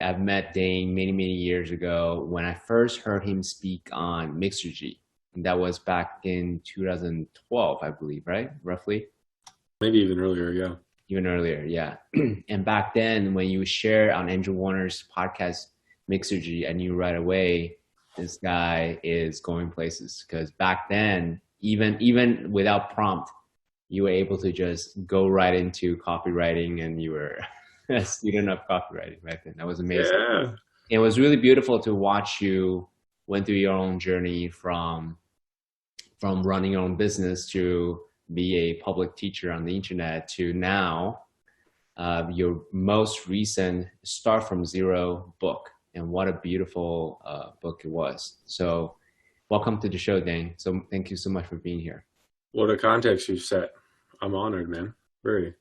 I've met Dane many, many years ago when I first heard him speak on Mixergy. And that was back in 2012, I believe, right? Roughly. Maybe even earlier, yeah. Even earlier, yeah. And back then, when you shared on Andrew Warner's podcast, Mixergy, I knew right away this guy is going places. Because back then, even without prompt, you were able to just go right into copywriting, and you were a student of copywriting back then. That was amazing. Yeah. It was really beautiful to watch you went through your own journey from running your own business to be a public teacher on the internet to now your most recent Start From Zero book. And what a beautiful book it was. So welcome to the show, Dane. So thank you so much for being here. What a context you've set. I'm honored, man. Very.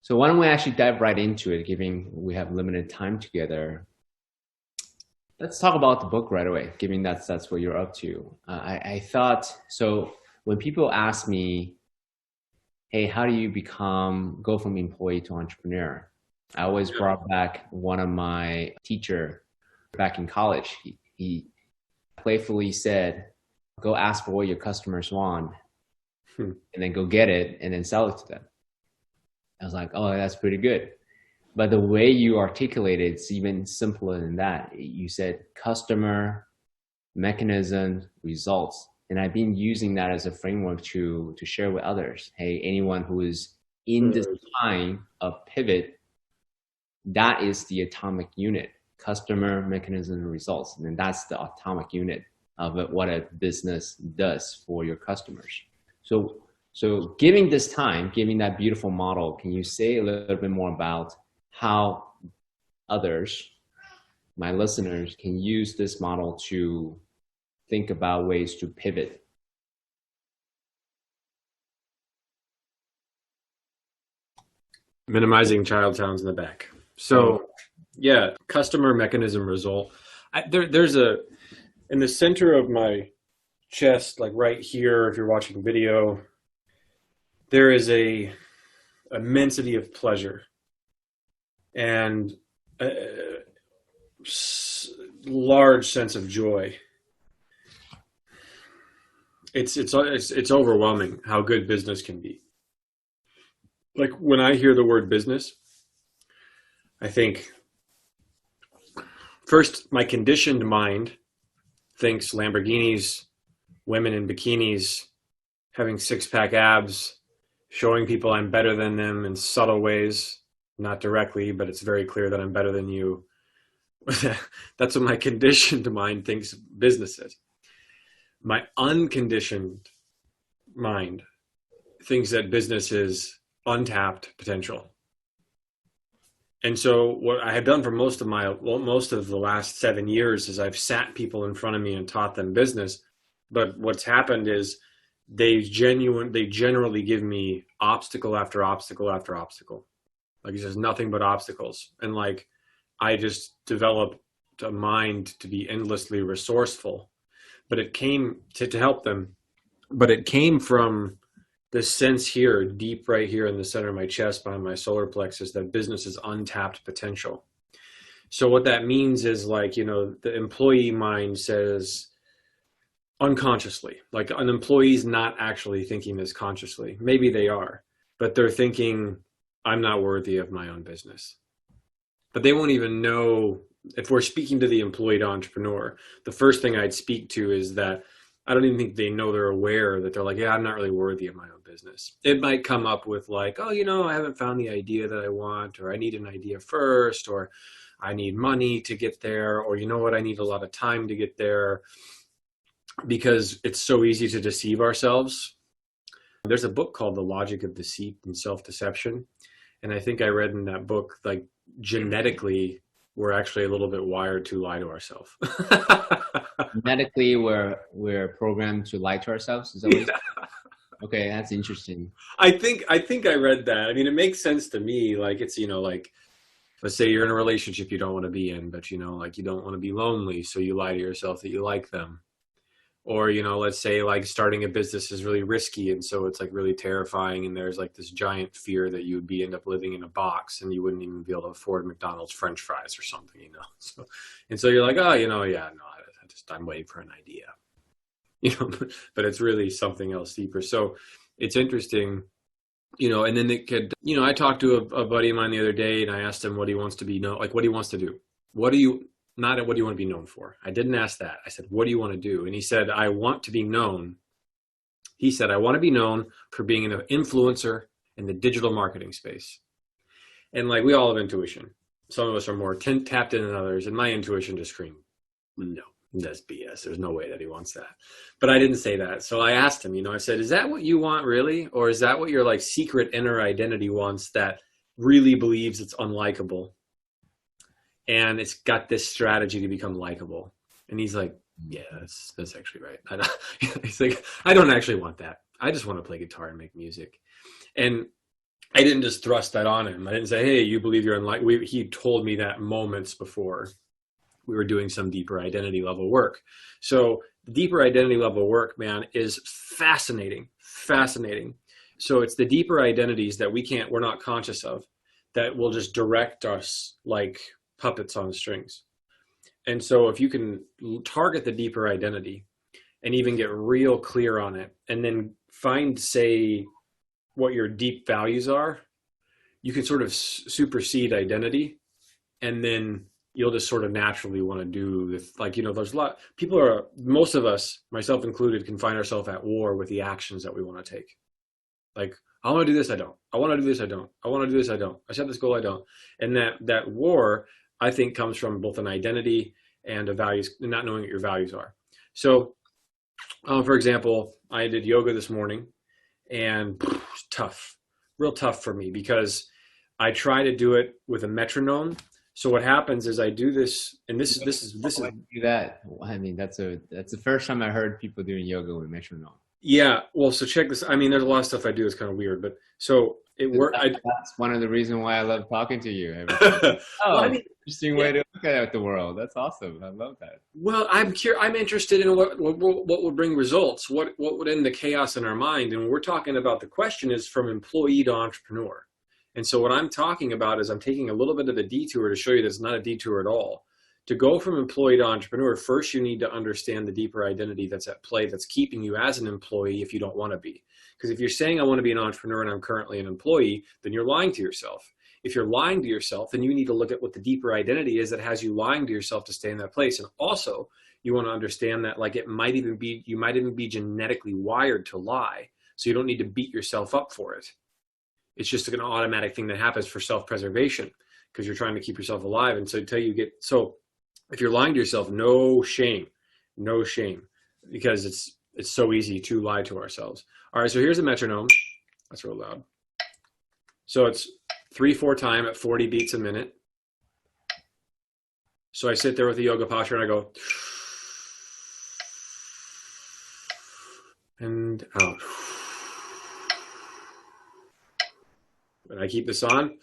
So why don't we actually dive right into it, given we have limited time together. Let's talk about the book right away, given that's what you're up to. I thought, so when people ask me, hey, how do you go from employee to entrepreneur? I always brought back one of my teacher back in college. He playfully said, go ask for what your customers want and then go get it and then sell it to them. I was like, oh, that's pretty good. But the way you articulate it, it's even simpler than that. You said customer, mechanism, results. And I've been using that as a framework to share with others. Hey, anyone who is in this time of pivot, that is the atomic unit, customer, mechanism, and results. And then that's the atomic unit of what a business does for your customers. So giving this time, giving that beautiful model, can you say a little bit more about how others, my listeners, can use this model to think about ways to pivot? Minimizing child sounds in the back. So yeah, customer, mechanism, result. There's in the center of my chest, like right here, if you're watching video, there is a immensity of pleasure and a large sense of joy. It's overwhelming how good business can be. Like when I hear the word business, I think first my conditioned mind thinks Lamborghinis, women in bikinis, having six-pack abs, showing people I'm better than them in subtle ways, not directly, but it's very clear that I'm better than you. That's what my conditioned mind thinks business is. My unconditioned mind thinks that business is untapped potential. And so what I have done for most of the last 7 years is I've sat people in front of me and taught them business. But what's happened is they generally give me obstacle after obstacle after obstacle. Like it's just nothing but obstacles. And like I just developed a mind to be endlessly resourceful. But it came to help them. But it came from this sense here, deep right here in the center of my chest behind my solar plexus, that business is untapped potential. So what that means is like, the employee mind says unconsciously, like an employee's not actually thinking this consciously. Maybe they are, but they're thinking, I'm not worthy of my own business. But they won't even know. If we're speaking to the employed entrepreneur, the first thing I'd speak to is that I don't even think they know, they're aware that they're like, yeah, I'm not really worthy of my own business. It might come up with like, oh, I haven't found the idea that I want, or I need an idea first, or I need money to get there, or you know what, I need a lot of time to get there, because it's so easy to deceive ourselves. There's a book called The Logic of Deceit and Self-Deception. And I think I read in that book, like genetically, we're actually a little bit wired to lie to ourselves. Genetically, we're programmed to lie to ourselves. Is that what Okay, that's interesting. I think I read that. I mean, it makes sense to me. Like it's, like let's say you're in a relationship you don't want to be in, but like you don't want to be lonely, so you lie to yourself that you like them. Or, let's say like starting a business is really risky. And so it's like really terrifying. And there's like this giant fear that you would end up living in a box and you wouldn't even be able to afford McDonald's French fries or something, So you're like, oh, yeah, no, I'm waiting for an idea, but it's really something else deeper. So it's interesting, and then it could, I talked to a buddy of mine the other day and I asked him what he wants to be known, like what he wants to do. Not what do you want to be known for? I didn't ask that. I said, what do you want to do? And he said, I want to be known. He said, I want to be known for being an influencer in the digital marketing space. And like, we all have intuition. Some of us are more tapped in than others. And my intuition just screamed, no, that's BS. There's no way that he wants that. But I didn't say that. So I asked him, I said, is that what you want really? Or is that what your like secret inner identity wants that really believes it's unlikable? And it's got this strategy to become likable. And he's like, yeah, that's actually right. He's like, I don't actually want that. I just want to play guitar and make music. And I didn't just thrust that on him. I didn't say, hey, you believe you're unlikable. He told me that moments before we were doing some deeper identity level work. So the deeper identity level work, man, is fascinating. So it's the deeper identities that we're not conscious of that will just direct us like puppets on strings. And so if you can target the deeper identity and even get real clear on it, and then find, say, what your deep values are, you can sort of supersede identity. And then you'll just sort of naturally want to do this. Like, there's most of us, myself included, can find ourselves at war with the actions that we want to take. Like, I want to do this, I don't. I want to do this, I don't. I want to do this, I don't. I set this goal, I don't. And that war, I think, comes from both an identity and a values, not knowing what your values are. So, for example, I did yoga this morning, and real tough for me because I try to do it with a metronome. So what happens is I do this, and this is do that. I mean, that's the first time I heard people doing yoga with metronome. Yeah. Well, so check this. I mean, there's a lot of stuff I do that's kind of weird, but so it worked. That's one of the reasons why I love talking to you. Well, interesting way to look at the world. That's awesome. I love that. Well, I'm interested in what would bring results. What would end the chaos in our mind? And we're talking about, the question is from employee to entrepreneur. And so what I'm talking about is I'm taking a little bit of the detour to show you that's not a detour at all. To go from employee to entrepreneur, first you need to understand the deeper identity that's at play that's keeping you as an employee if you don't want to be. Because if you're saying I want to be an entrepreneur and I'm currently an employee, then you're lying to yourself. If you're lying to yourself, then you need to look at what the deeper identity is that has you lying to yourself to stay in that place. And also, you want to understand that like you might even be genetically wired to lie. So you don't need to beat yourself up for it. It's just an automatic thing that happens for self-preservation because you're trying to keep yourself alive. And so if you're lying to yourself, no shame, because it's so easy to lie to ourselves. All right, so here's a metronome. That's real loud. So it's 3/4 time at 40 beats a minute. So I sit there with a yoga posture and I go, and out. And I keep this on.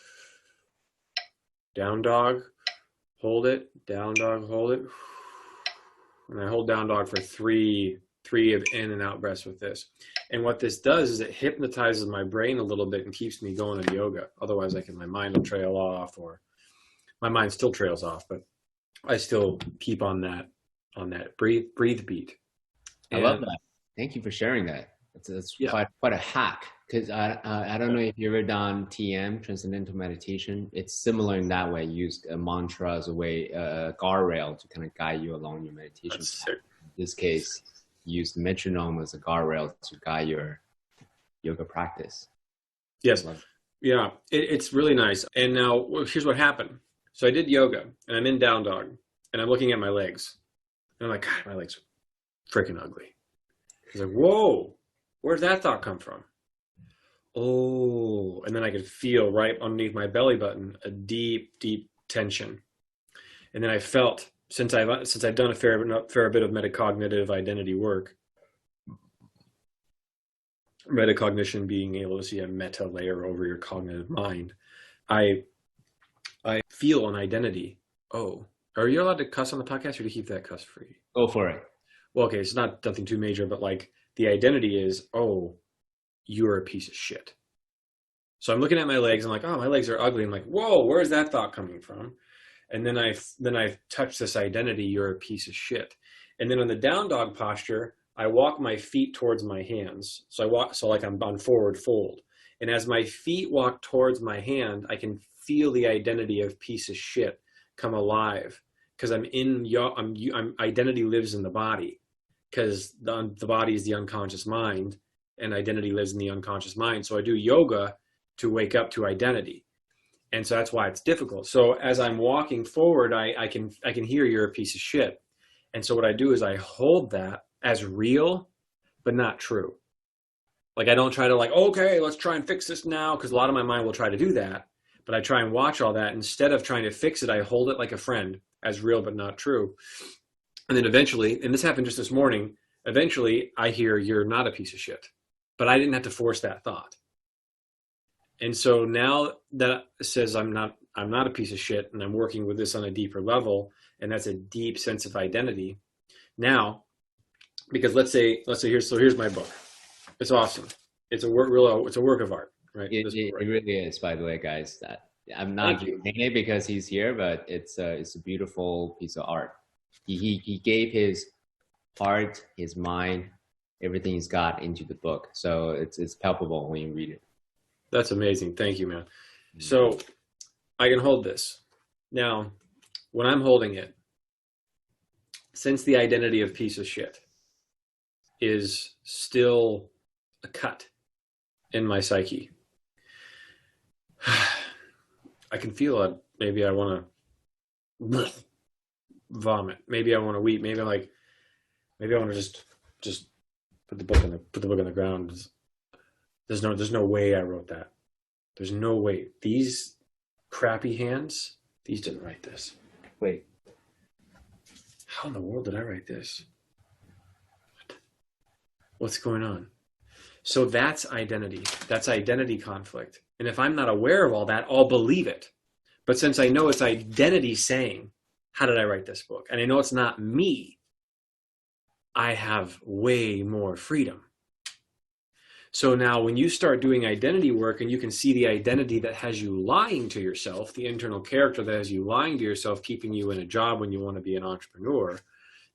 Down dog, hold it. Down dog, hold it. And I hold down dog for three of in and out breaths with this. And what this does is it hypnotizes my brain a little bit and keeps me going in yoga. Otherwise, my mind will trail off, or my mind still trails off, but I still keep on that breathe beat. I love that. Thank you for sharing that. It's quite a hack, because I don't know if you've ever done TM, Transcendental Meditation. It's similar in that way. You use a mantra as a way, a guardrail to kind of guide you along your meditation. In this case, use the metronome as a guardrail to guide your yoga practice. Yes. Yeah, it's really nice. And now here's what happened. So I did yoga and I'm in down dog and I'm looking at my legs. And I'm like, God, my legs are freaking ugly. I was like, whoa, where'd that thought come from? Oh, and then I could feel right underneath my belly button a deep, deep tension. And then I felt, since I've done a fair bit of metacognitive identity work, metacognition being able to see a meta layer over your cognitive mind, I feel an identity. Oh, are you allowed to cuss on the podcast, or to keep that cuss free? Go for it. well, okay, it's not nothing too major, but like the identity is, oh, you're a piece of shit. So I'm looking at my legs. I'm like, oh, my legs are ugly. I'm like, whoa, where's that thought coming from? And then I've touched this identity. You're a piece of shit. And then on the down dog posture, I walk my feet towards my hands. So I walk, so like I'm on forward fold. And as my feet walk towards my hand, I can feel the identity of piece of shit come alive because I'm identity lives in the body because the body is the unconscious mind and identity lives in the unconscious mind. So I do yoga to wake up to identity. And so that's why it's difficult. So as I'm walking forward, I can hear you're a piece of shit. And so what I do is I hold that as real, but not true. Like I don't try to like, okay, let's try and fix this now. Because a lot of my mind will try to do that. But I try and watch all that. Instead of trying to fix it, I hold it like a friend, as real, but not true. And then eventually, and this happened just this morning, eventually I hear you're not a piece of shit. But I didn't have to force that thought. And so now that says I'm not a piece of shit and I'm working with this on a deeper level, and that's a deep sense of identity. Now, because let's say here's my book. It's awesome. It's a work of art, right? It really is, by the way, guys. That I'm not doing it because he's here, but it's a beautiful piece of art. He gave his heart, his mind, everything he's got into the book. So it's palpable when you read it. That's amazing. Thank you, man. So I can hold this. Now, when I'm holding it, since the identity of piece of shit is still a cut in my psyche, I can feel it. Maybe I want to vomit. Maybe I want to weep. Maybe I want to just put the book on the ground. There's no way I wrote that. There's no way. These crappy hands, these didn't write this. Wait. How in the world did I write this? What's going on? So that's identity. That's identity conflict. And if I'm not aware of all that, I'll believe it. But since I know it's identity saying, how did I write this book? And I know it's not me, I have way more freedom. So now when you start doing identity work and you can see the identity that has you lying to yourself, the internal character that has you lying to yourself, keeping you in a job when you want to be an entrepreneur,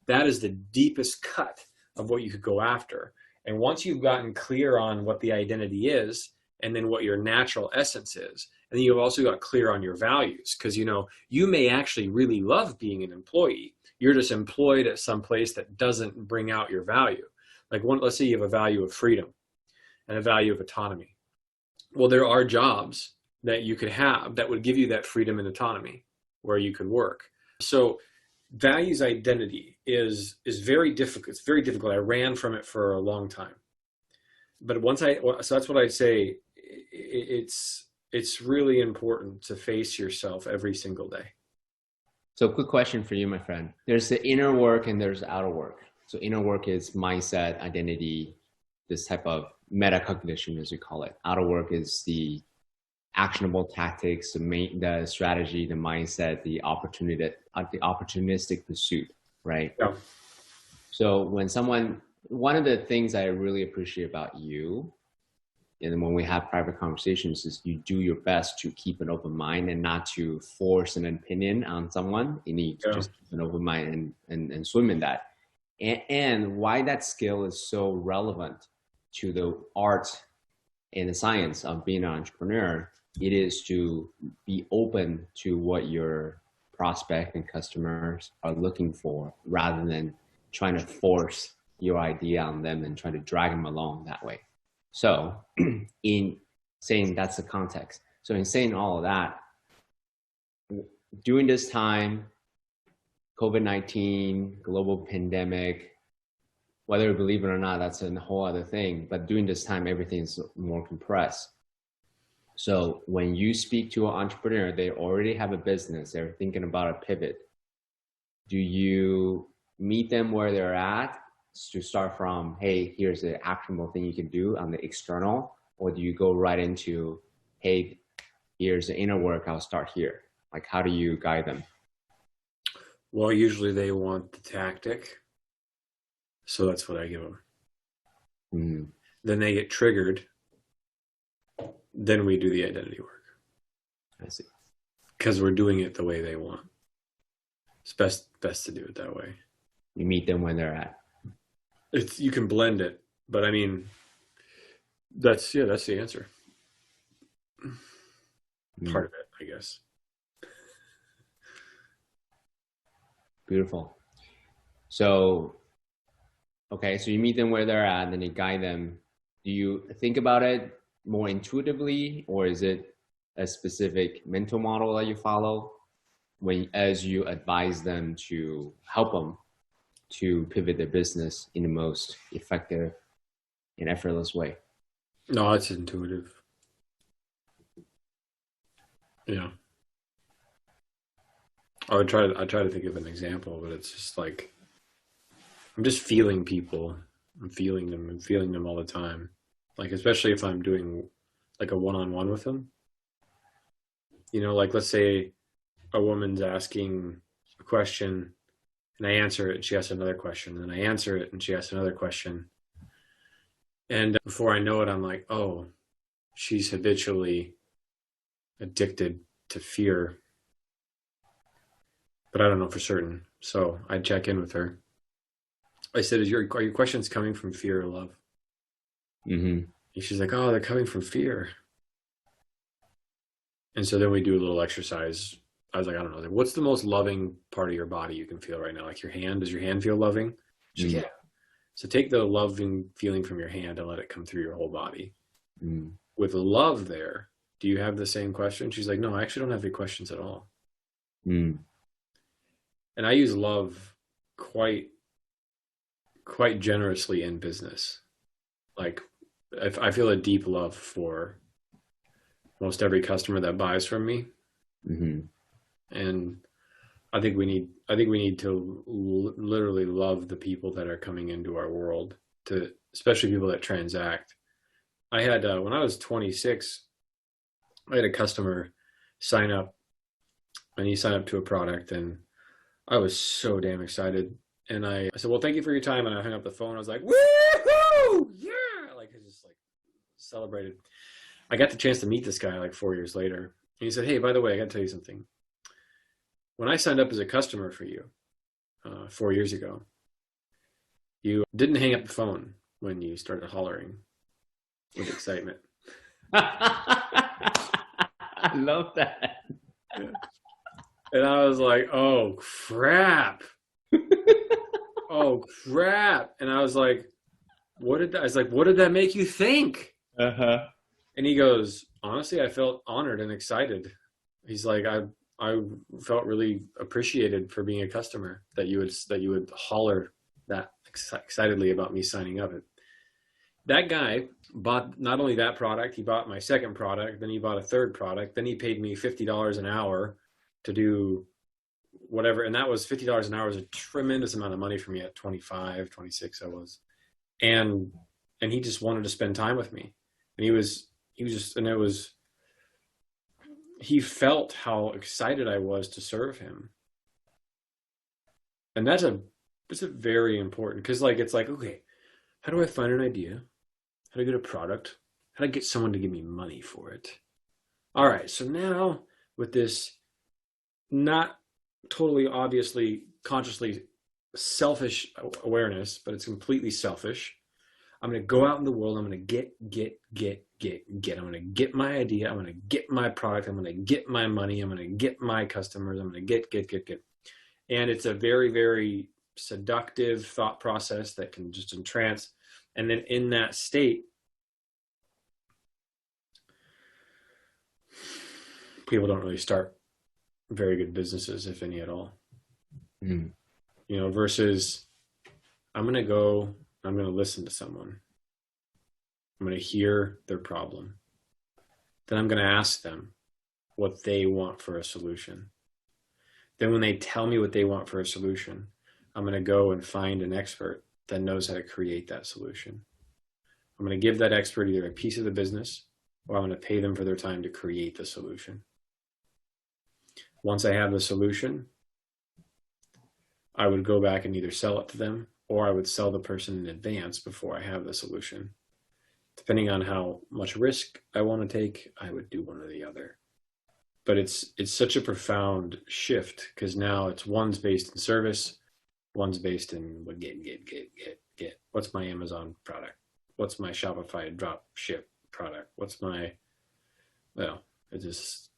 that is the deepest cut of what you could go after. And once you've gotten clear on what the identity is and then what your natural essence is, and then you've also got clear on your values, because you may actually really love being an employee. You're just employed at some place that doesn't bring out your value. Like let's say you have a value of freedom and a value of autonomy. Well, there are jobs that you could have that would give you that freedom and autonomy where you could work. So values identity is very difficult. It's very difficult. I ran from it for a long time. But so that's what I say. It's really important to face yourself every single day. So quick question for you, my friend. There's the inner work and there's outer work. So inner work is mindset, identity, this type of metacognition, as we call it. Outer work is the actionable tactics, the strategy, the mindset, the opportunistic pursuit, right? Yeah. So one of the things I really appreciate about you, and when we have private conversations, is you do your best to keep an open mind and not to force an opinion on someone. You need to just keep an open mind and swim in that. And why that skill is so relevant to the art and the science of being an entrepreneur, it is to be open to what your prospect and customers are looking for rather than trying to force your idea on them and try to drag them along that way. So in saying that's the context. So in saying all of that, during this time, COVID-19, global pandemic, whether you believe it or not, that's a whole other thing. But during this time, everything's more compressed. So when you speak to an entrepreneur, they already have a business, they're thinking about a pivot. Do you meet them where they're at to start from, hey, here's the actionable thing you can do on the external? Or do you go right into, hey, here's the inner work, I'll start here? Like, how do you guide them? Well, usually they want the tactic. So that's what I give them. Mm-hmm. Then they get triggered. Then we do the identity work. I see. Because we're doing it the way they want. It's best to do it that way. You meet them where they're at. You can blend it, but I mean, that's the answer. Part of it, I guess. Beautiful. So, okay, so you meet them where they're at, and then you guide them. Do you think about it more intuitively, or is it a specific mental model that you follow as you advise them to help them to pivot their business in the most effective and effortless way? No, it's intuitive. Yeah. I try to think of an example, but it's just like, I'm just feeling people. I'm feeling them all the time. Like, especially if I'm doing like a one-on-one with them. You know, like let's say a woman's asking a question and I answer it and she asks another question, and I answer it and she asks another question. And before I know it, I'm like, oh, she's habitually addicted to fear. But I don't know for certain. So I check in with her. I said, are your questions coming from fear or love? Mm-hmm. And she's like, oh, they're coming from fear. And so then we do a little exercise. I was like, I don't know. What's the most loving part of your body you can feel right now? Like your hand? Does your hand feel loving? She's like, yeah. So take the loving feeling from your hand and let it come through your whole body. Mm. With love there, do you have the same question? She's like, no, I actually don't have any questions at all. Mm. And I use love quite generously in business. Like, I feel a deep love for most every customer that buys from me. Mm-hmm. And I think we need to literally love the people that are coming into our world, especially people that transact. I had, when I was 26, I had a customer sign up, and he signed up to a product, and I was so damn excited. And I said, well, thank you for your time. And I hung up the phone. I was like, woohoo! Yeah! Like, I just like celebrated. I got the chance to meet this guy like 4 years later. And he said, hey, by the way, I got to tell you something. When I signed up as a customer for you 4 years ago, you didn't hang up the phone when you started hollering with excitement. I love that. Yeah. And I was like, oh, crap. Oh, crap. And I was like, what did that make you think? Uh-huh. And he goes, honestly, I felt honored and excited. He's like, I felt really appreciated for being a customer, that you would holler that excitedly about me signing up. That guy bought not only that product, he bought my second product, then he bought a third product, then he paid me $50 an hour to do whatever. And that was $50 an hour was a tremendous amount of money for me at 25, 26 I was. And he just wanted to spend time with me. And he felt how excited I was to serve him. And that's a very important, because like, it's like, okay, how do I find an idea? How do I get a product? How do I get someone to give me money for it? All right. So now with this not totally obviously consciously selfish awareness, but it's completely selfish, I'm going to go out in the world. I'm going to get. I'm going to get my idea. I'm going to get my product. I'm going to get my money. I'm going to get my customers. I'm going to get. And it's a very, very seductive thought process that can just entrance. And then in that state, people don't really start very good businesses, if any at all. Mm. You know, versus I'm going to listen to someone. I'm going to hear their problem. Then I'm going to ask them what they want for a solution. Then when they tell me what they want for a solution, I'm going to go and find an expert that knows how to create that solution. I'm going to give that expert either a piece of the business, or I'm going to pay them for their time to create the solution. Once I have the solution, I would go back and either sell it to them or I would sell the person in advance before I have the solution. Depending on how much risk I want to take, I would do one or the other. But it's such a profound shift because now it's one's based in service, one's based in what get. What's my Amazon product? What's my Shopify drop ship product? What's my, well, it just,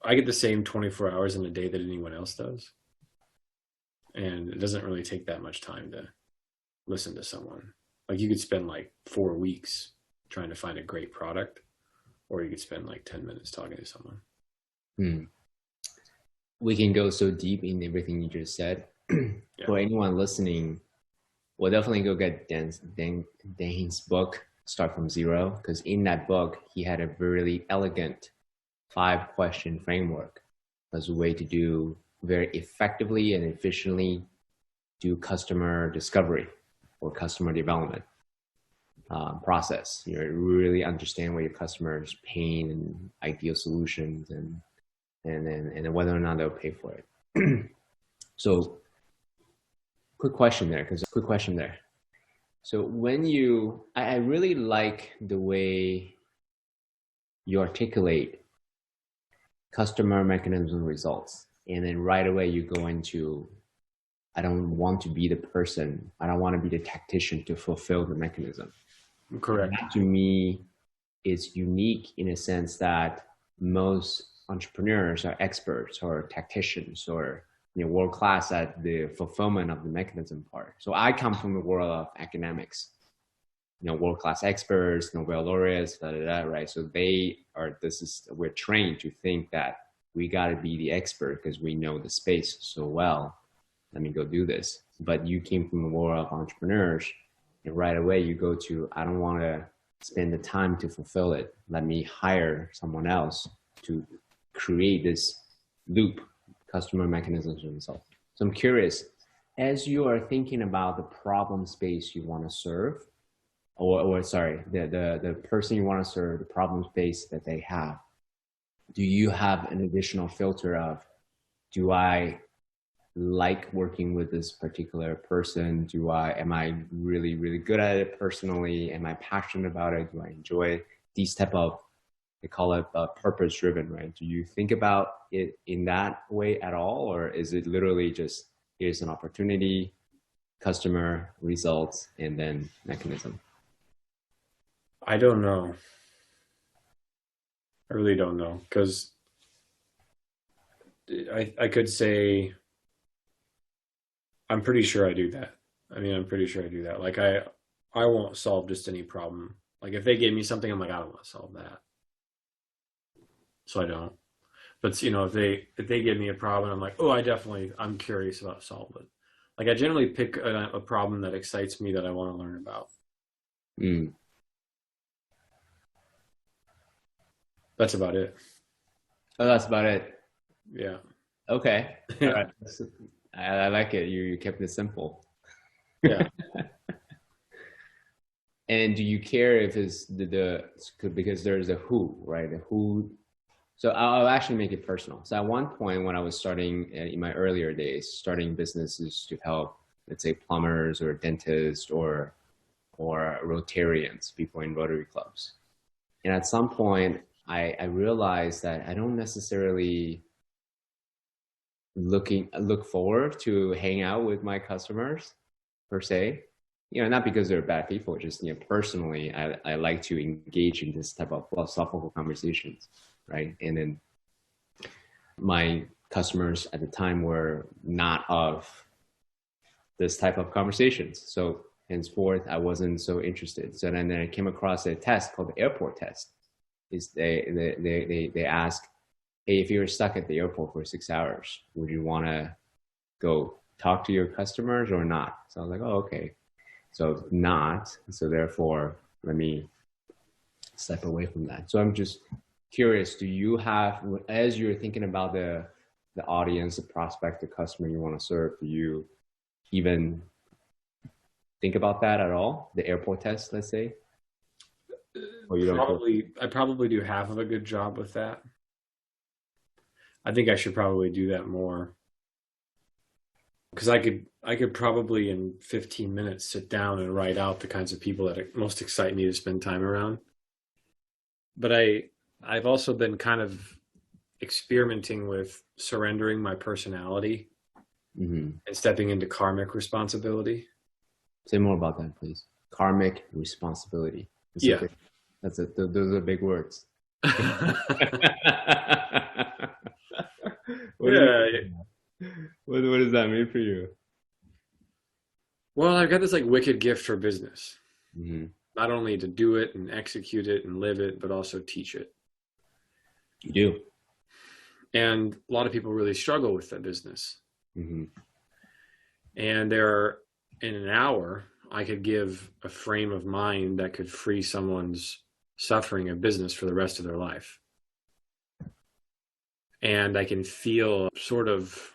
I get the same 24 hours in a day that anyone else does. And it doesn't really take that much time to listen to someone. Like you could spend like 4 weeks trying to find a great product, or you could spend like 10 minutes talking to someone. We can go so deep in everything you just said. Yeah. For anyone listening, we'll definitely go get Dane's book, Start From Zero, because in that book, he had a really elegant 5-question framework as a way to do very effectively and efficiently do customer discovery or customer development process. You really understand what your customer's pain and ideal solutions, and then whether or not they'll pay for it. So, quick question there. So when I really like the way you articulate customer mechanism results, and then right away you go into, I don't want to be the person, I don't want to be the tactician to fulfill the mechanism. Correct. That to me is unique in a sense that most entrepreneurs are experts or tacticians or world class at the fulfillment of the mechanism part. So I come from the world of academics, world class experts, Nobel laureates, right? So we're trained to think that we got to be the expert because we know the space so well. Let me go do this. But you came from the world of entrepreneurs, and right away you go to, I don't want to spend the time to fulfill it. Let me hire someone else to create this loop, customer mechanisms and results. So I'm curious, as you are thinking about the problem space you want to serve, the person you want to serve, the problem space that they have, do you have an additional filter of, do I like working with this particular person? Am I really, really good at it personally? Am I passionate about it? Do I enjoy these type of, they call it purpose driven, right? Do you think about it in that way at all? Or is it literally just, here's an opportunity, customer, results, and then mechanism? I don't know. I really don't know, because I could say I'm pretty sure I do that. I'm pretty sure I do that. Like I won't solve just any problem. Like if they gave me something, I'm like, I don't want to solve that. So I don't. But if they give me a problem, I'm like, oh, I'm curious about solving it. Like I generally pick a problem that excites me that I want to learn about. That's about it. Oh, that's about it. Yeah. Okay. All right. I like it. You kept it simple. Yeah. And do you care if it's because there's a who, right? The who. So I'll actually make it personal. So at one point when I was starting in my earlier days, starting businesses to help, let's say plumbers or dentists or Rotarians, people in Rotary clubs. And at some point I realized that I don't necessarily look forward to hang out with my customers per se, not because they're bad people, just personally I like to engage in this type of philosophical conversations, right? And then my customers at the time were not of this type of conversations, so henceforth I wasn't so interested. So then I came across a test called the airport test. Is they ask, hey, if you were stuck at the airport for 6 hours, would you want to go talk to your customers or not? So I was like, oh, okay. So not, so therefore, let me step away from that. So I'm just curious, do you have, as you're thinking about the audience, the prospect, the customer you want to serve, do you even think about that at all? The airport test, let's say? Or you don't? I probably do half of a good job with that. I think I should probably do that more. because I could probably in 15 minutes sit down and write out the kinds of people that most excite me to spend time around. But I've also been kind of experimenting with surrendering my personality and stepping into karmic responsibility. Say more about that, please. Karmic responsibility. Yeah. Those are big words. What does that mean for you? Well, I've got this like wicked gift for business. Mm-hmm. Not only to do it and execute it and live it, but also teach it. You do. And a lot of people really struggle with that business. Mm-hmm. And in an hour, I could give a frame of mind that could free someone's suffering of business for the rest of their life. And I can feel sort of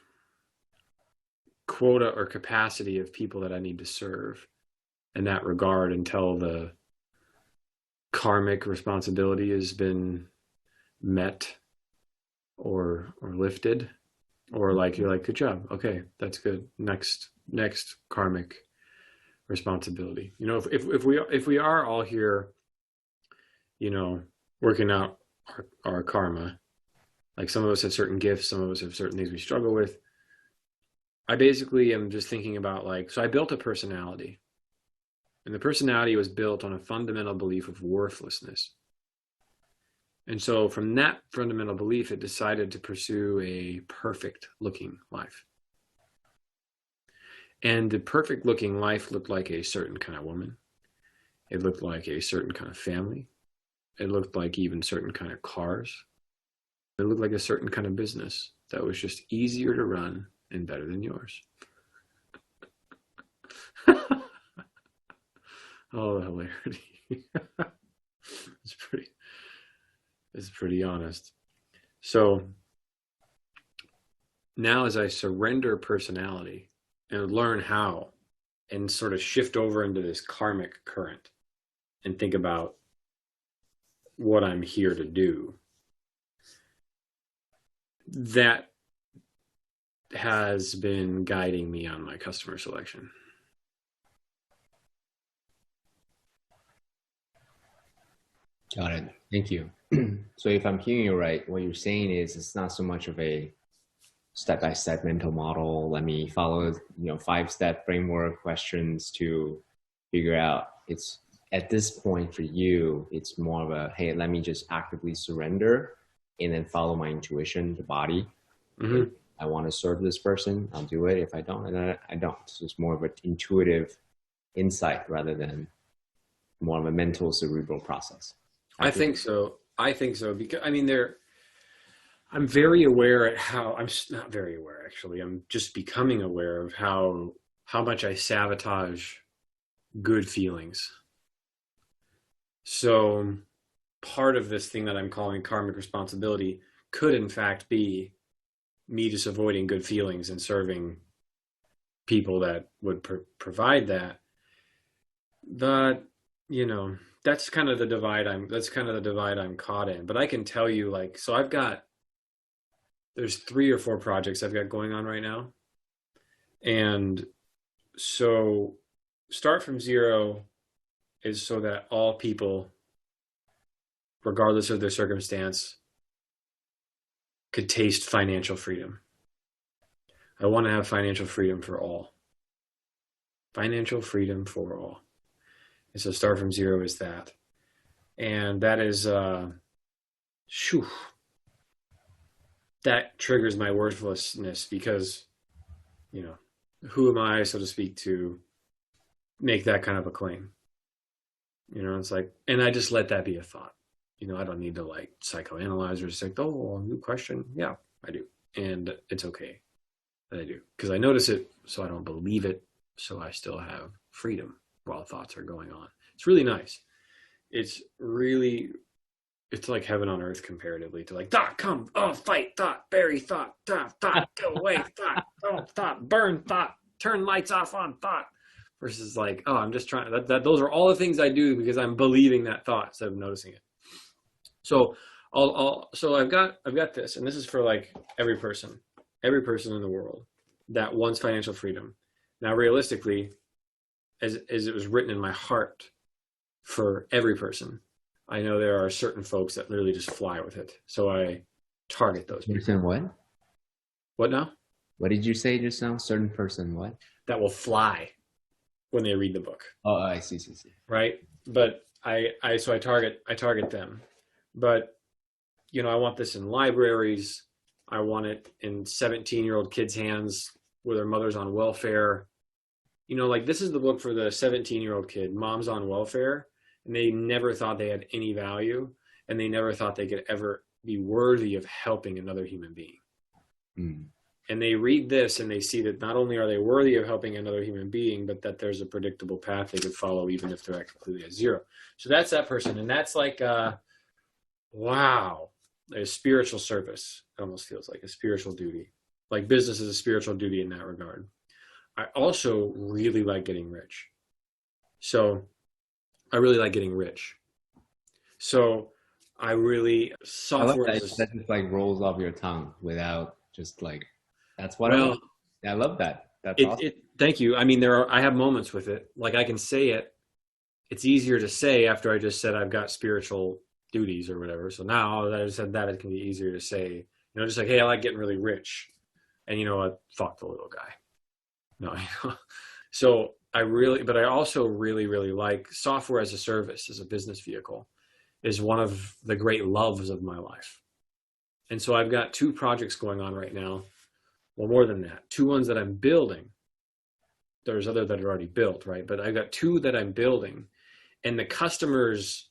quota or capacity of people that I need to serve in that regard until the karmic responsibility has been met or lifted, or like you're like, good job, okay, that's good, next karmic responsibility. You know, if we are all here, you know, working out our karma, like some of us have certain gifts, some of us have certain things we struggle with. I basically am just thinking about like, so I built a personality, and the personality was built on a fundamental belief of worthlessness. And so from that fundamental belief, it decided to pursue a perfect looking life. And the perfect looking life looked like a certain kind of woman. It looked like a certain kind of family. It looked like even certain kind of cars. It looked like a certain kind of business that was just easier to run and better than yours. Oh, the hilarity. It's pretty honest. So now as I surrender personality and learn how and sort of shift over into this karmic current and think about what I'm here to do, that has been guiding me on my customer selection. Got it. Thank you. So if I'm hearing you right, what you're saying is it's not so much of a step-by-step mental model. Let me follow, 5-step framework questions to figure out. It's at this point for you, it's more of a, hey, let me just actively surrender and then follow my intuition, the body. Mm-hmm. If I want to serve this person, I'll do it. If I don't, then I don't. So it's more of an intuitive insight rather than more of a mental cerebral process. I think so because I'm very aware at how, I'm not very aware actually, I'm just becoming aware of how much I sabotage good feelings. So part of this thing that I'm calling karmic responsibility could in fact be me just avoiding good feelings and serving people that would provide that. But, that's kind of the divide I'm caught in. But I can tell you, like, so there's 3 or 4 projects I've got going on right now. And so start from zero is so that all people, regardless of their circumstance, could taste financial freedom. I want to have financial freedom for all. Financial freedom for all. And so start from zero is that. And that is, that triggers my worthlessness because, who am I, so to speak, to make that kind of a claim? It's like, and I just let that be a thought. I don't need to like psychoanalyze or just like, oh, new question. Yeah, I do. And it's okay that I do because I notice it, so I don't believe it. So I still have freedom while thoughts are going on. It's really nice. It's like heaven on earth comparatively to like, thought, come, oh, fight, thought, bury, thought, thought, go away, thought, oh, thought, burn, thought, turn lights off on thought. Versus like, oh, I'm just trying that those are all the things I do because I'm believing that thought instead of noticing it. So so I've got this, and this is for like every person in the world. that wants financial freedom. Now, realistically, as it was written in my heart for every person, I know there are certain folks that literally just fly with it. So I target those people. Person what? What now? What did you say just now? Certain person what? That will fly when they read the book. Oh, I see. Right. But so I target them. But, you know, I want this in libraries. I want it in 17-year-old kids' hands where their mother's on welfare. You know, like, this is the book for the 17-year-old kid, mom's on welfare, and they never thought they had any value, and they never thought they could ever be worthy of helping another human being. Mm. And they read this and they see that not only are they worthy of helping another human being, but that there's a predictable path they could follow even if they're at completely at zero. So that's that person. And that's like, wow, a spiritual service. It almost feels like a spiritual duty. Like business is a spiritual duty in that regard. I also really like getting rich. So I really like getting rich. So I really software. I love that. That just like rolls off your tongue without just like, that's what Well, I love that. That's awesome. Thank you. I mean, I have moments with it. Like I can say it. It's easier to say after I just said I've got spiritual duties or whatever. So now that I said that, it can be easier to say, you know, just like, hey, I like getting really rich. And you know what? Fuck the little guy. No, you know. So but I also really, really like software as a service, as a business vehicle, is one of the great loves of my life. And so I've got 2 projects going on right now. Well, more than that, 2 ones that I'm building. There's other that are already built, right? But I've got 2 that I'm building, and the customers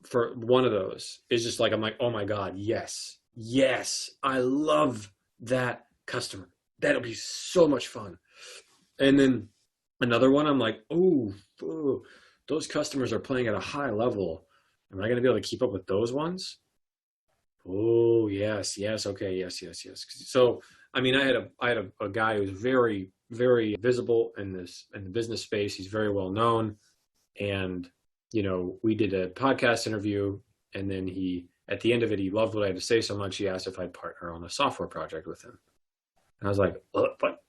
for one of those is just like, I'm like, oh my God, yes, I love that customer. That'll be so much fun. And then another one, I'm like, oh, those customers are playing at a high level. Am I going to be able to keep up with those ones? Oh, yes, okay, yes. So, I mean, I had a guy who's very, very visible in the business space. He's very well known, and you know, we did a podcast interview, and then at the end of it, he loved what I had to say so much. He asked if I'd partner on a software project with him, and I was like, what?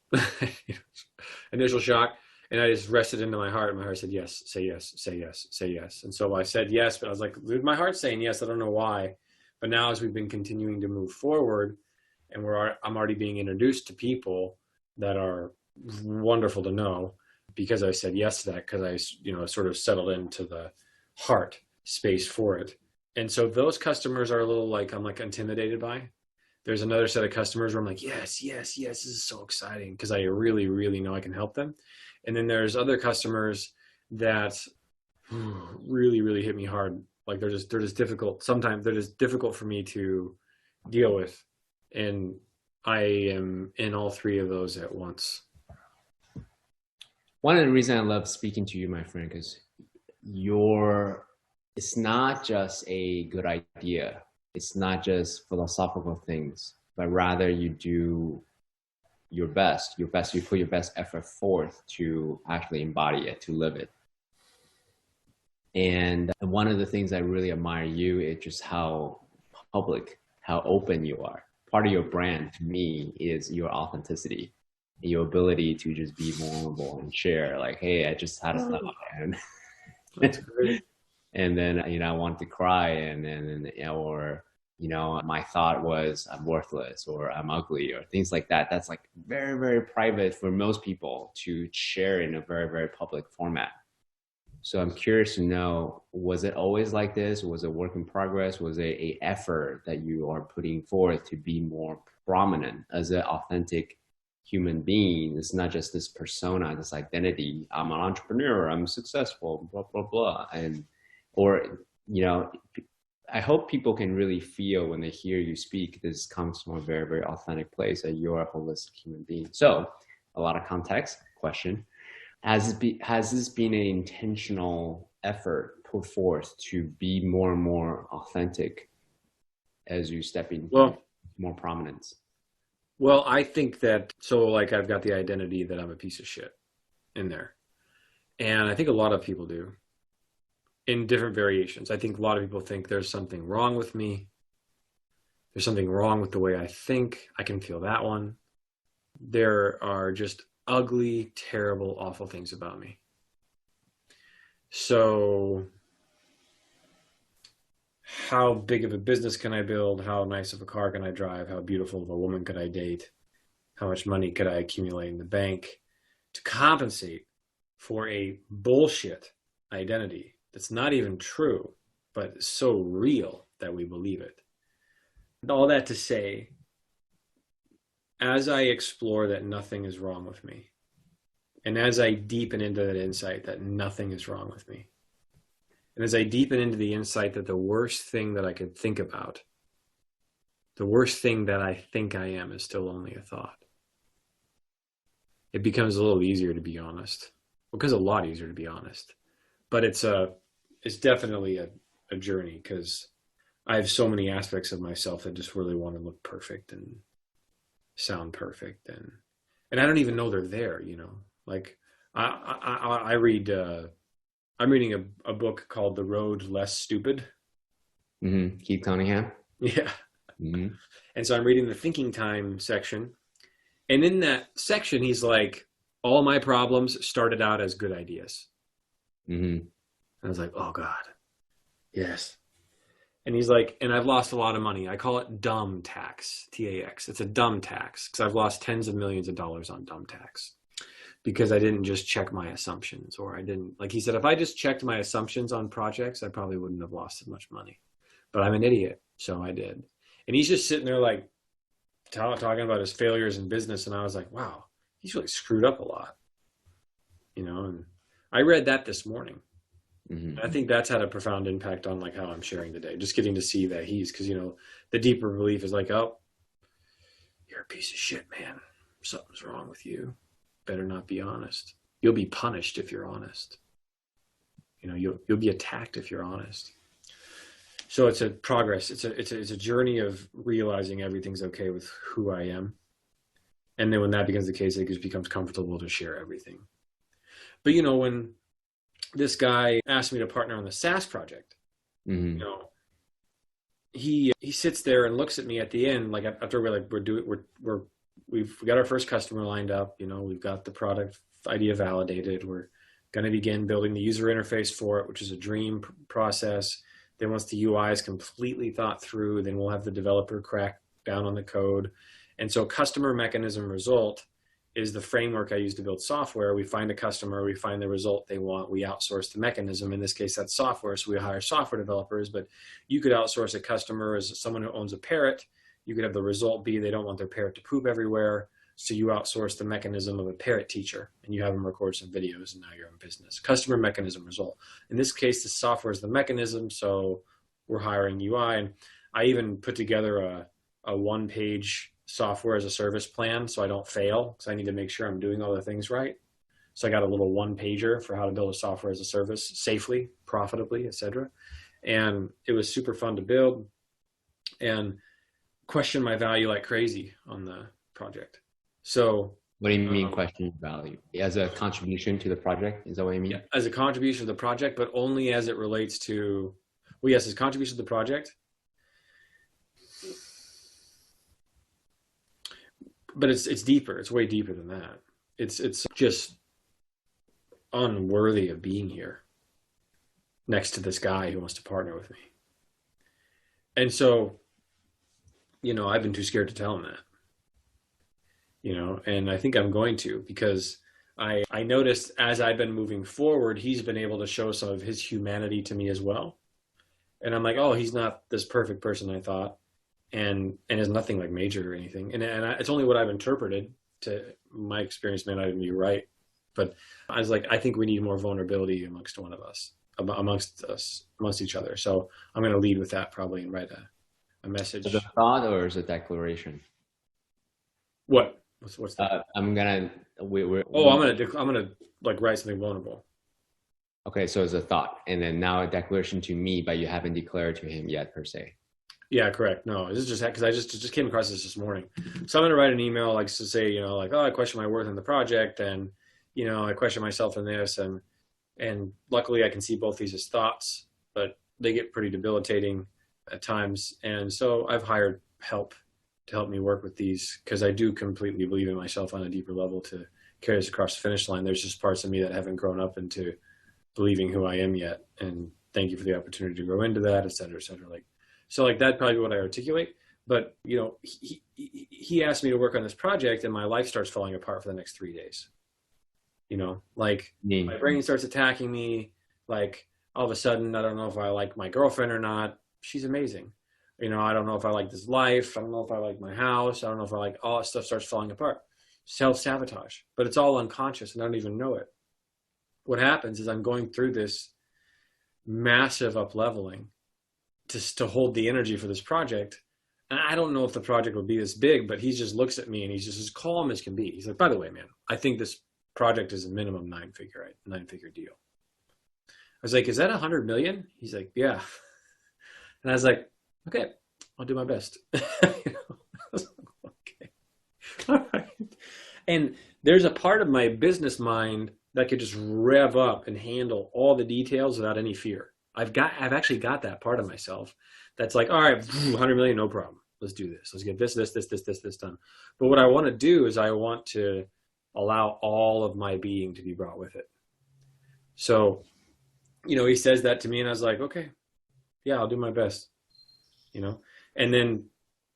Initial shock, and I just rested into my heart. And my heart said yes, say yes. And so I said yes, but I was like, dude, my heart's saying yes. I don't know why. But now as we've been continuing to move forward and I'm already being introduced to people that are wonderful to know because I said yes to that, because I, you know, sort of settled into the heart space for it. And so those customers are a little like, I'm like intimidated by. There's another set of customers where I'm like, yes, this is so exciting because I really, really know I can help them. And then there's other customers that really, really hit me hard. Like they're just difficult. Sometimes they're just difficult for me to deal with. And I am in all 3 of those at once. One of the reasons I love speaking to you, my friend, is it's not just a good idea. It's not just philosophical things, but rather you do your best. You put your best effort forth to actually embody it, to live it. And one of the things I really admire you is just how public, how open you are. Part of your brand to me is your authenticity, your ability to just be vulnerable and share like, hey, I just had a thought, and That's great. and then, you know, I wanted to cry, and then, or, you know, my thought was I'm worthless or I'm ugly or things like that. That's like very, very private for most people to share in a very, very public format. So I'm curious to know, was it always like this? Was it work in progress? Was it an effort that you are putting forth to be more prominent as an authentic human being? It's not just this persona, this identity. I'm an entrepreneur, I'm successful, blah, blah, blah. Or, you know, I hope people can really feel when they hear you speak, this comes from a very, very authentic place, that you're a holistic human being. So a lot of context question. Has this been an intentional effort put forth to be more and more authentic as you step into more prominence? Well, I think that, so like I've got the identity that I'm a piece of shit in there. And I think a lot of people do in different variations. I think a lot of people think there's something wrong with me. There's something wrong with the way I think. I can feel that one. there are just ugly, terrible, awful things about me. So how big of a business can I build? How nice of a car can I drive? How beautiful of a woman could I date? How much money could I accumulate in the bank to compensate for a bullshit identity that's not even true, but so real that we believe it? All that to say, as I explore that nothing is wrong with me, and as I deepen into that insight that nothing is wrong with me, and as I deepen into the insight that the worst thing that I could think about, the worst thing that I think I am, is still only a thought, it becomes a little easier to be honest. Well, it becomes a lot easier to be honest. But it's definitely a journey, because I have so many aspects of myself that just really want to look perfect and sound perfect, and I don't even know they're there. Like I read. I'm reading a book called The Road Less Stupid. Mm-hmm. Keith Cunningham. Yeah. Mm-hmm. And so I'm reading the thinking time section. And in that section, he's like, all my problems started out as good ideas. Mm-hmm. And I was like, oh God, yes. And he's like, and I've lost a lot of money. I call it dumb tax, TAX. It's a dumb tax, because I've lost tens of millions of dollars on dumb tax, because I didn't just check my assumptions, or I didn't, like he said, if I just checked my assumptions on projects, I probably wouldn't have lost as much money. But I'm an idiot, so I did. And he's just sitting there like talking about his failures in business, and I was like, wow, he's really screwed up a lot. And I read that this morning. Mm-hmm. I think that's had a profound impact on like how I'm sharing today. Just getting to see that because the deeper belief is like, oh, you're a piece of shit, man. Something's wrong with you. Better not be honest. You'll be punished if you're honest. You'll be attacked if you're honest. So it's a progress. It's a journey of realizing everything's okay with who I am. And then when that becomes the case, it just becomes comfortable to share everything. But when this guy asked me to partner on the SaaS project, Mm-hmm. He sits there and looks at me at the end, like after we've got our first customer lined up, we've got the product idea validated. We're going to begin building the user interface for it, which is a dream process. Then once the UI is completely thought through, then we'll have the developer crack down on the code. And so customer mechanism result is the framework I use to build software. We find a customer, we find the result they want, we outsource the mechanism. In this case, that's software, so we hire software developers, but you could outsource a customer as someone who owns a parrot. You could have the result be they don't want their parrot to poop everywhere, so you outsource the mechanism of a parrot teacher, and you have them record some videos, and now you're in business. Customer mechanism result. In this case, the software is the mechanism, so we're hiring UI, and I even put together a one-page software as a service plan so I don't fail, because I need to make sure I'm doing all the things right. So I got a little one-pager for how to build a software as a service safely, profitably, etc. And it was super fun to build and question my value like crazy on the project. So What do you mean question value? As a contribution to the project? Is that what you mean? Yeah, as a contribution to the project, but only as it relates to, well, yes, as a contribution to the project. But it's deeper. It's way deeper than that. It's just unworthy of being here next to this guy who wants to partner with me. And so, I've been too scared to tell him that. And I think I'm going to, because I noticed as I've been moving forward, he's been able to show some of his humanity to me as well. And I'm like, oh, he's not this perfect person I thought. And is nothing like major or anything. And it's only what I've interpreted. To my experience may not even be right. But I was like, I think we need more vulnerability amongst one of us, amongst each other. So I'm going to lead with that probably and write a message. Is it a thought or is it a declaration? What? What's that? I'm gonna like write something vulnerable. Okay, so it's a thought, and then now a declaration to me, but you haven't declared to him yet per se. Yeah, correct. No, this is just because I just came across this morning. So I'm going to write an email like to say, like, oh, I question my worth in the project, and I question myself in this, and luckily I can see both these as thoughts, but they get pretty debilitating at times, and so I've hired help to help me work with these, because I do completely believe in myself on a deeper level to carry us across the finish line. There's just parts of me that haven't grown up into believing who I am yet. And thank you for the opportunity to grow into that, et cetera, et cetera. So that'd probably be what I articulate. But, he asked me to work on this project and my life starts falling apart for the next 3 days. My brain starts attacking me. Like, all of a sudden, I don't know if I like my girlfriend or not. She's amazing. I don't know if I like this life. I don't know if I like my house. I don't know if I like all that stuff starts falling apart. Self-sabotage. But it's all unconscious and I don't even know it. What happens is I'm going through this massive up-leveling to hold the energy for this project. And I don't know if the project will be this big, but he just looks at me and he's just as calm as can be. He's like, by the way, man, I think this project is a minimum nine-figure deal. I was like, is that 100 million? He's like, yeah. And I was like, okay, I'll do my best. I was like, okay. All right. And there's a part of my business mind that could just rev up and handle all the details without any fear. I've actually got that part of myself that's like, all right, 100 million, no problem. Let's do this. Let's get this done. But what I want to do is I want to allow all of my being to be brought with it. So, he says that to me and I was like, okay, yeah, I'll do my best, and then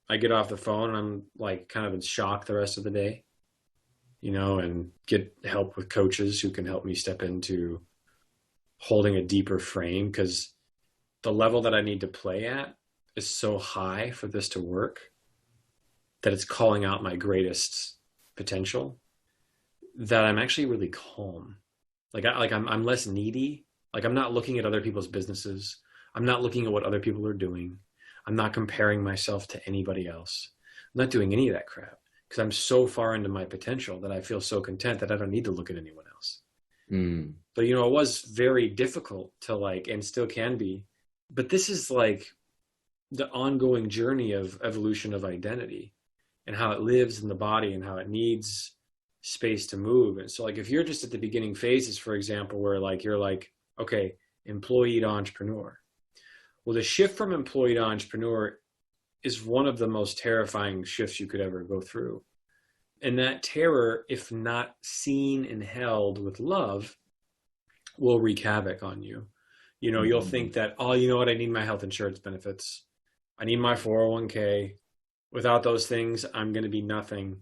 I get off the phone and I'm like kind of in shock the rest of the day, and get help with coaches who can help me step into holding a deeper frame, because the level that I need to play at is so high for this to work that it's calling out my greatest potential, that I'm actually really calm. I'm less needy. Like, I'm not looking at other people's businesses. I'm not looking at what other people are doing. I'm not comparing myself to anybody else. I'm not doing any of that crap, because I'm so far into my potential that I feel so content that I don't need to look at anyone else. But, it was very difficult to and still can be. But this is like the ongoing journey of evolution of identity and how it lives in the body and how it needs space to move. And so if you're just at the beginning phases, for example, where you're okay, employee to entrepreneur. Well, the shift from employee to entrepreneur is one of the most terrifying shifts you could ever go through. And that terror, if not seen and held with love, will wreak havoc on you. You'll think that, oh, you know what? I need my health insurance benefits. I need my 401k. Without those things, I'm going to be nothing.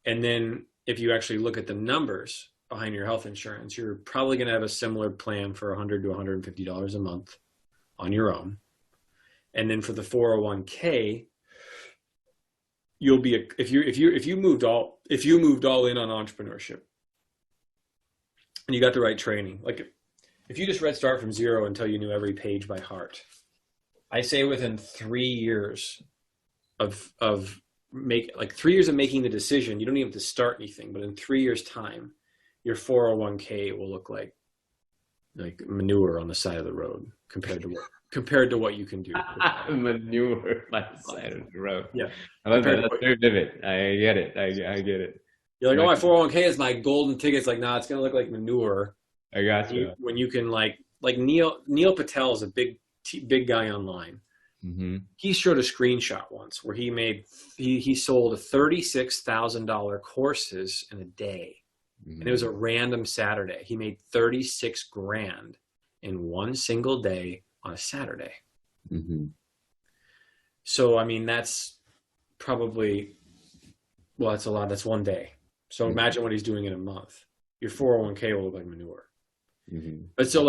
And then if you actually look at the numbers behind your health insurance, you're probably going to have a similar plan for $100 to $150 a month on your own. And then for the 401k, you'll be if you moved all in on entrepreneurship and you got the right training, if you just read Start from Zero until you knew every page by heart, I say within 3 years of 3 years of making the decision, you don't even have to start anything, but in 3 years time, your 401k will look like manure on the side of the road compared to what you can do. Manure on the side of the road. Yeah. I love that. That's very vivid. I get it. I get it. You're like, oh, my 401k is my golden ticket. It's like, nah, it's going to look like manure. I got you. When you can Neil Patel is a big guy online. Mm-hmm. He showed a screenshot once where he sold $36,000 courses in a day. Mm-hmm. And it was a random Saturday. He made 36 grand in one single day on a Saturday. Mm-hmm. So, that's probably, that's a lot. That's one day. So imagine what he's doing in a month. Your 401k will look like manure. Mm-hmm. But so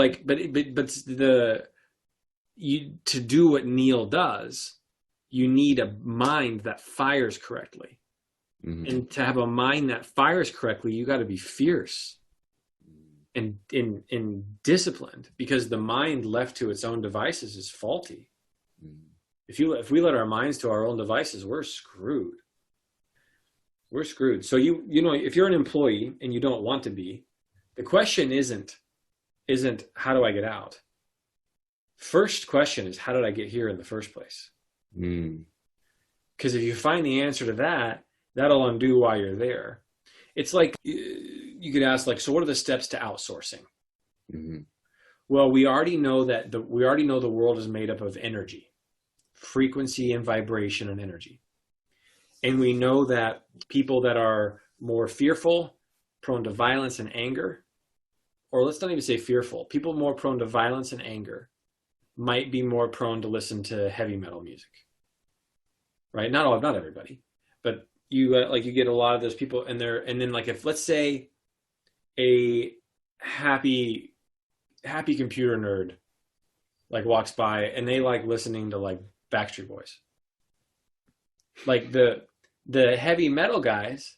to do what Neil does, you need a mind that fires correctly. Mm-hmm. And to have a mind that fires correctly, you got to be fierce and disciplined, because the mind left to its own devices is faulty. Mm-hmm. If we let our minds to our own devices, we're screwed. We're screwed. So if you're an employee and you don't want to be, the question isn't how do I get out? First question is, how did I get here in the first place? Because if you find the answer to that, that'll undo why you're there. It's like you could ask, so what are the steps to outsourcing? Mm-hmm. Well, we already know the world is made up of energy, frequency and vibration and energy. And we know that people that are more fearful, prone to violence and anger, or let's not even say fearful, people more prone to violence and anger might be more prone to listen to heavy metal music, right? Not everybody, but you get a lot of those people, and then like, if let's say a happy computer nerd like walks by and they like listening to like Backstreet Boys, like the heavy metal guys,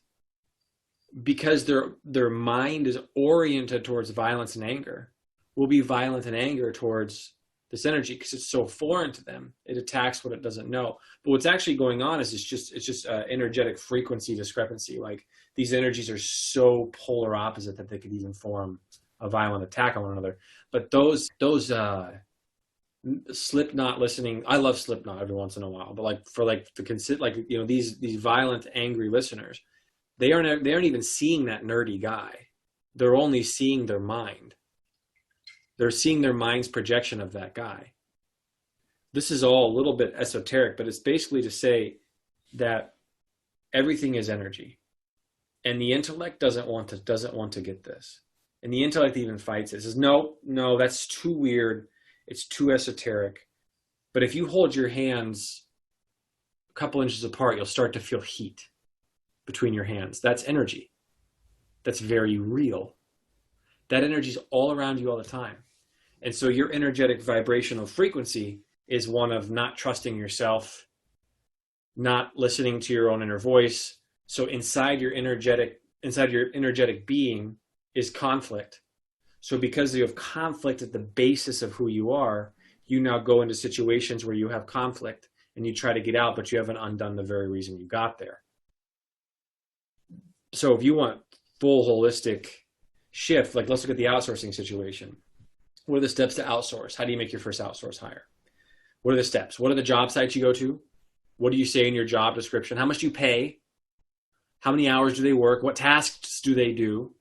because their mind is oriented towards violence and anger, will be violent and anger towards this energy because it's so foreign to them. It attacks what it doesn't know. But what's actually going on is it's just energetic frequency discrepancy. Like, these energies are so polar opposite that they could even form a violent attack on one another. But those Slipknot listening, I love Slipknot every once in a while, but like for like these violent, angry listeners, they aren't even seeing that nerdy guy. They're only seeing their mind. They're seeing their mind's projection of that guy. This is all a little bit esoteric, but it's basically to say that everything is energy, and the intellect doesn't want to get this, and the intellect even fights it. It says, no, that's too weird. It's too esoteric. But if you hold your hands a couple inches apart, you'll start to feel heat between your hands. That's energy. That's very real. That energy is all around you all the time. And so your energetic vibrational frequency is one of not trusting yourself, not listening to your own inner voice. So inside your energetic being is conflict. So because you have conflict at the basis of who you are, you now go into situations where you have conflict and you try to get out, but you haven't undone the very reason you got there. So if you want full holistic shift, like let's look at the outsourcing situation. What are the steps to outsource? How do you make your first outsource hire? What are the steps? What are the job sites you go to? What do you say in your job description? How much do you pay? How many hours do they work? What tasks do they do?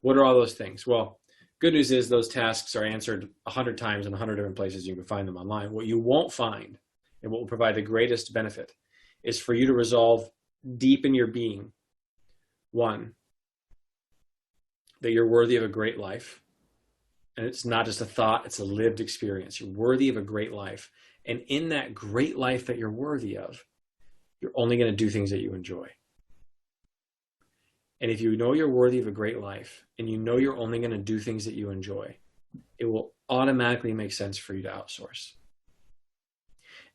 What are all those things? Well, good news is those tasks are answered 100 times in 100 different places. You can find them online. What you won't find, and what will provide the greatest benefit, is for you to resolve deep in your being, one, that you're worthy of a great life. And it's not just a thought, it's a lived experience. You're worthy of a great life. And in that great life that you're worthy of, you're only going to do things that you enjoy. And if you know you're worthy of a great life, and you know you're only going to do things that you enjoy, it will automatically make sense for you to outsource.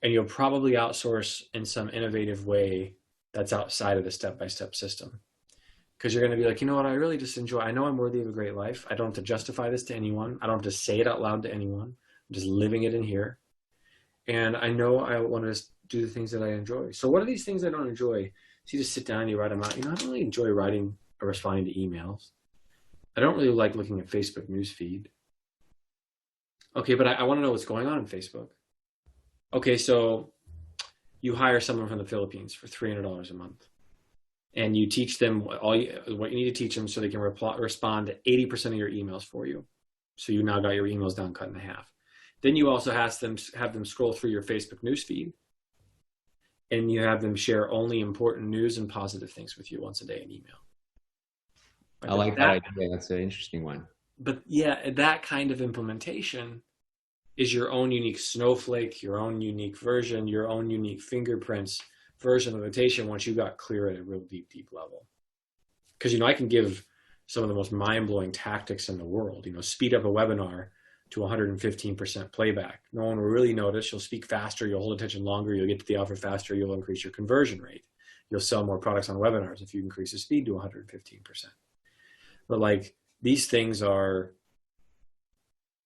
And you'll probably outsource in some innovative way that's outside of the step-by-step system. Because you're going to be like, you know what, I really just enjoy, I know I'm worthy of a great life. I don't have to justify this to anyone. I don't have to say it out loud to anyone. I'm just living it in here. And I know I want to just do the things that I enjoy. So what are these things I don't enjoy? So you just sit down and you write them out. You know, I don't really enjoy writing or responding to emails. I don't really like looking at Facebook news feed. Okay, but I want to know what's going on in Facebook. Okay, so you hire someone from the Philippines for $300 a month. And you teach them what you need to teach them so they can respond to 80% of your emails for you. So you now got your emails down cut in half. Then you also have them scroll through your Facebook newsfeed, and you have them share only important news and positive things with you once a day in email. Right? I like that idea. That's an interesting one. But yeah, that kind of implementation is your own unique snowflake, your own unique version, your own unique fingerprints version of meditation once you got clear at a real deep level. Because, you know, I can give some of the most mind-blowing tactics in the world, you know, speed up a webinar to 115% playback. No one will really notice. You'll speak faster, you'll hold attention longer, you'll get to the offer faster, you'll increase your conversion rate. You'll sell more products on webinars if you increase the speed to 115%. But like, these things are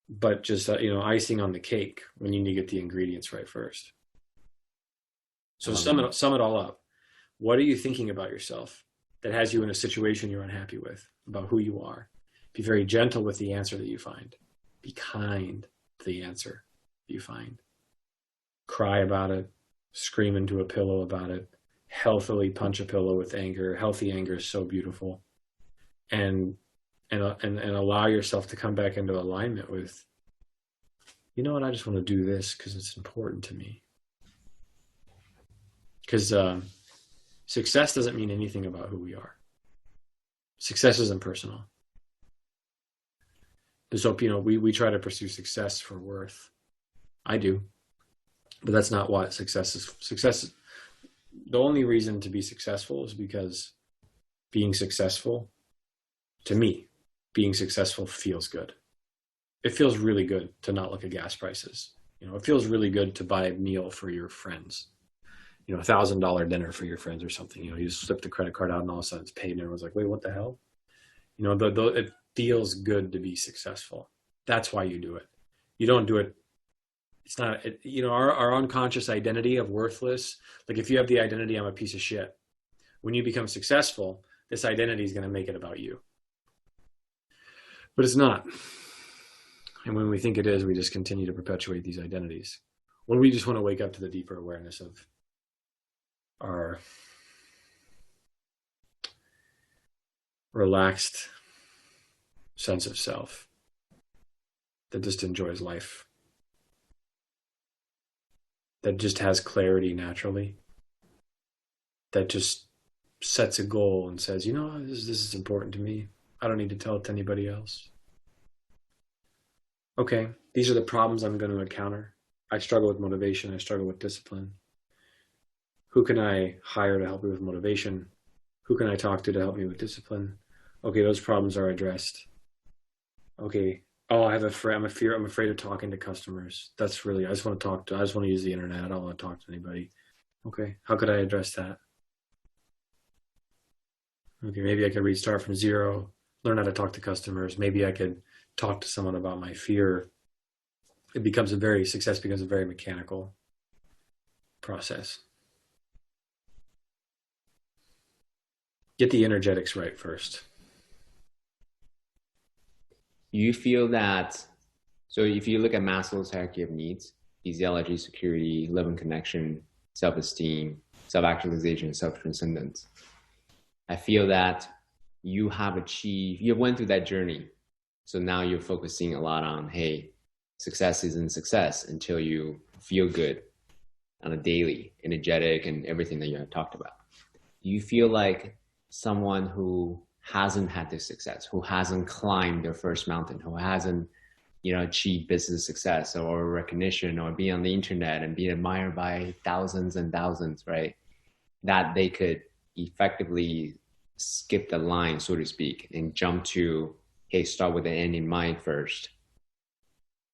but just, you know, icing on the cake when you need to get the ingredients right first. So sum it all up. What are you thinking about yourself that has you in a situation you're unhappy with, about who you are? Be very gentle with the answer that you find. Be kind to the answer you find. Cry about it. Scream into a pillow about it. Healthily punch a pillow with anger. Healthy anger is so beautiful. And allow yourself to come back into alignment with, you know what, I just want to do this because it's important to me. Because Success doesn't mean anything about who we are. Success is impersonal. So, we try to pursue success for worth. I do. But that's not what success is. The only reason to be successful is because being successful, to me, being successful feels good. It feels really good to not look at gas prices. It feels really good to buy a meal for your friends. $1,000 dinner for your friends or something. You just slip the credit card out and all of a sudden it's paid and everyone's like, wait, what the hell? It feels good to be successful. That's why you do it. You don't do it. It's not, our unconscious identity of worthless. Like if you have the identity, I'm a piece of shit. When you become successful, this identity is going to make it about you. But it's not. And when we think it is, we just continue to perpetuate these identities. When we just want to wake up to the deeper awareness of our relaxed sense of self that just enjoys life, that just has clarity naturally, that just sets a goal and says, this is important to me. I don't need to tell it to anybody else. Okay, these are the problems I'm going to encounter. I struggle with motivation. I struggle with discipline. Who can I hire to help me with motivation? Who can I talk to help me with discipline? Okay, those problems are addressed. Okay. Oh, I'm afraid of talking to customers. I just want to use the internet. I don't want to talk to anybody. Okay. How could I address that? Okay. Maybe I could restart from zero, learn how to talk to customers. Maybe I could talk to someone about my fear. Success becomes a very mechanical process. Get the energetics right first. You feel that, so if you look at Maslow's hierarchy of needs, physiology, security, love and connection, self-esteem, self-actualization, self-transcendence, I feel that you went through that journey. So now you're focusing a lot on, hey, success isn't success until you feel good on a daily, energetic, and everything that you have talked about. Do you feel like someone who hasn't had this success, who hasn't climbed their first mountain, who hasn't, achieved business success or recognition or be on the internet and be admired by thousands and thousands, right? That they could effectively skip the line, so to speak, and jump to, hey, start with the end in mind first.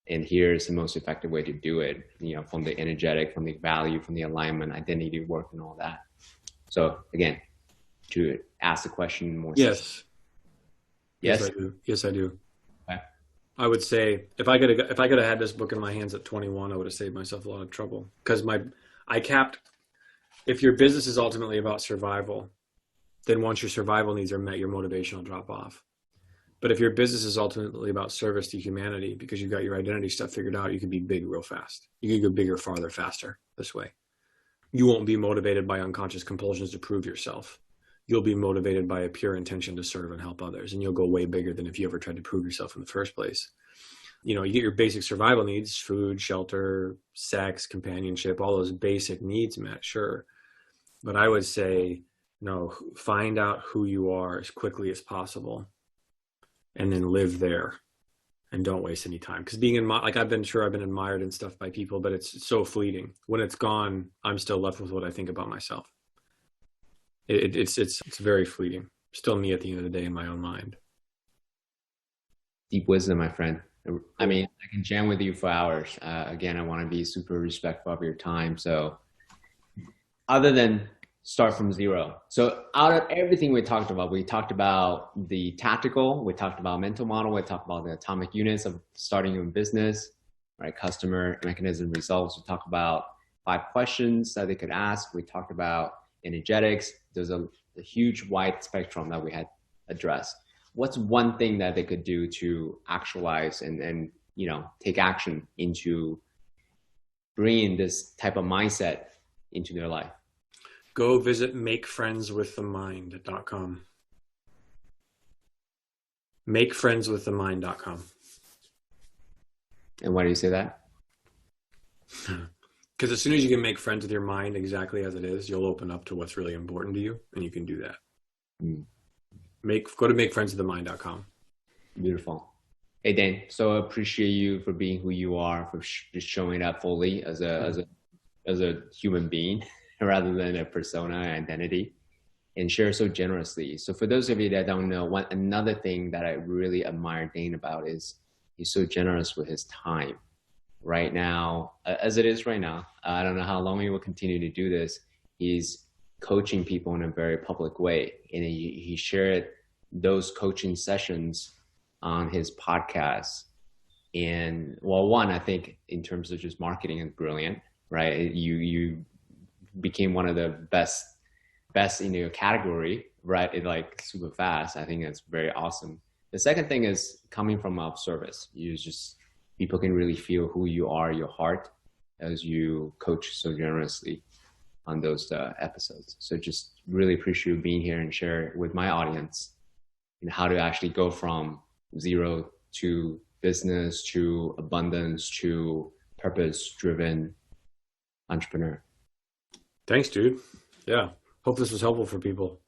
And here's the most effective way to do it, from the energetic, from the value, from the alignment, identity work and all that. So again, to ask the question more. Yes. Yes, I do. Yes, I do. Okay. I would say if I could have had this book in my hands at 21, I would have saved myself a lot of trouble because if your business is ultimately about survival, then once your survival needs are met, your motivation will drop off. But if your business is ultimately about service to humanity, because you've got your identity stuff figured out, you can be big real fast. You can go bigger, farther, faster this way. You won't be motivated by unconscious compulsions to prove yourself. You'll be motivated by a pure intention to serve and help others. And you'll go way bigger than if you ever tried to prove yourself in the first place. You get your basic survival needs, food, shelter, sex, companionship, all those basic needs met, sure. But I would say, no, find out who you are as quickly as possible and then live there and don't waste any time. Because I've been admired and stuff by people, but it's so fleeting. When it's gone, I'm still left with what I think about myself. It's very fleeting. Still me at the end of the day in my own mind. Deep wisdom, my friend. I mean, I can jam with you for hours. Again, I want to be super respectful of your time. So other than start from zero. So out of everything we talked about the tactical, we talked about mental model, we talked about the atomic units of starting your business, right? Customer, mechanism, results. We talked about 5 questions that they could ask. We talked about energetics. There's a huge wide spectrum that we had addressed. What's one thing that they could do to actualize and take action into bringing this type of mindset into their life? Go visit makefriendswiththemind.com. Makefriendswiththemind.com. And why do you say that? Because as soon as you can make friends with your mind exactly as it is, you'll open up to what's really important to you, and you can do that. Mm. Go to makefriendswiththemind.com. Beautiful. Hey, Dane, so I appreciate you for being who you are, for just showing up fully as a human being rather than a persona identity, and share so generously. So for those of you that don't know, another thing that I really admire Dane about is he's so generous with his time. Right now, as it is right now, I don't know how long he will continue to do this. He's coaching people in a very public way, and he shared those coaching sessions on his podcast. And well, one, I think in terms of just marketing is brilliant, right? You became one of the best in your category, right? It like super fast. I think that's very awesome. The second thing is coming from a service. You just, people can really feel who you are, your heart, as you coach so generously on those episodes. So just really appreciate you being here and share with my audience and how to actually go from zero to business to abundance to purpose-driven entrepreneur. Thanks, dude. Yeah. Hope this was helpful for people.